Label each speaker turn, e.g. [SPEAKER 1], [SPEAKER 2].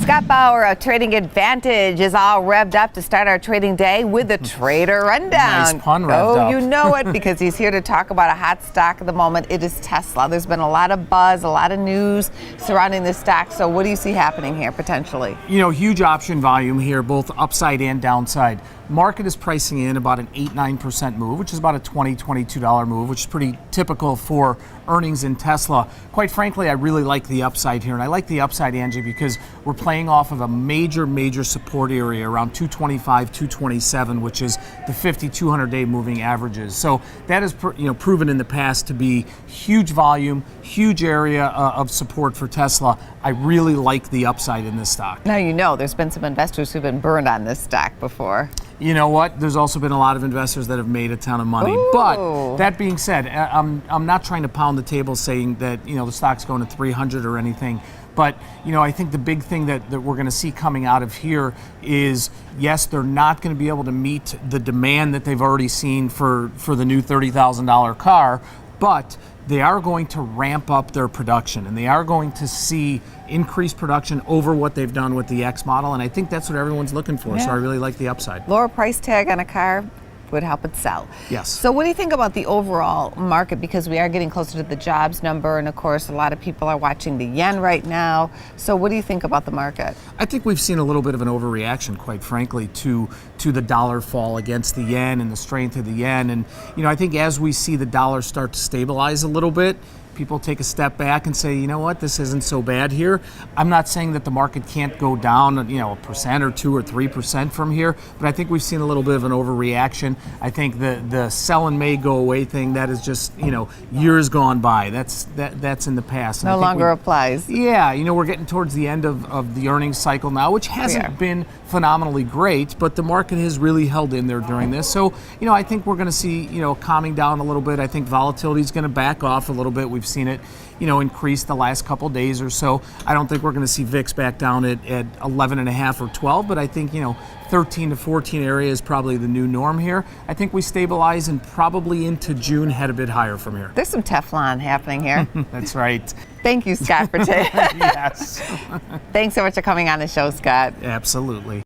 [SPEAKER 1] Scott Bauer of Trading Advantage is all revved up to start our trading day with the Trader Rundown.
[SPEAKER 2] Nice pun, revved up.
[SPEAKER 1] You know it, because he's here to talk about a hot stock of the moment. It is Tesla. There's been a lot of buzz, a lot of news surrounding this stock. So what do you see happening here potentially?
[SPEAKER 2] You know, huge option volume here, both upside and downside. Market is pricing in about an 8-9% move, which is about a $22 move, which is pretty typical for earnings in Tesla. Quite frankly, I really like the upside here. And I like the upside, Angie, because we're playing off of a major support area around 225, 227, which is the 50, 200-day moving averages. So that is proven in the past to be huge volume, huge area of support for Tesla. I really like the upside in this stock.
[SPEAKER 1] Now, you know, there's been some investors who've been burned on this stock before.
[SPEAKER 2] You know what? There's also been a lot of investors that have made a ton of money.
[SPEAKER 1] Ooh.
[SPEAKER 2] But that being said, I'm not trying to pound the table saying that the stock's going to 300 or anything. But I think the big thing that we're going to see coming out of here is, yes, they're not going to be able to meet the demand that they've already seen for the new $30,000 car, but they are going to ramp up their production, and they are going to see increased production over what they've done with the X model, and I think that's what everyone's looking for.
[SPEAKER 1] Yeah.
[SPEAKER 2] So I really like the upside.
[SPEAKER 1] Lower price tag on a car would help it sell.
[SPEAKER 2] Yes.
[SPEAKER 1] So what do you think about the overall market? Because we are getting closer to the jobs number, and of course a lot of people are watching the yen right now. So what do you think about the market?
[SPEAKER 2] I think we've seen a little bit of an overreaction, quite frankly, to the dollar fall against the yen and the strength of the yen. And I think as we see the dollar start to stabilize a little bit, people take a step back and say, you know what, this isn't so bad here. I'm not saying that the market can't go down, 1% or 2 or 3% from here, but I think we've seen a little bit of an overreaction. I think the sell and may go away thing, that is just, years gone by. That's in the past. And
[SPEAKER 1] no longer applies.
[SPEAKER 2] Yeah, we're getting towards the end of the earnings cycle now, which hasn't been phenomenally great, but the market has really held in there during this. So, I think we're going to see, calming down a little bit. I think volatility is going to back off a little bit. We've seen it, increase the last couple days or so. I don't think we're going to see VIX back down at 11.5 or 12, but I think, 13 to 14 area is probably the new norm here. I think we stabilize and probably into June head a bit higher from here.
[SPEAKER 1] There's some Teflon happening here.
[SPEAKER 2] That's right.
[SPEAKER 1] Thank you, Scott, for today.
[SPEAKER 2] Yes.
[SPEAKER 1] Thanks so much for coming on the show, Scott.
[SPEAKER 2] Absolutely.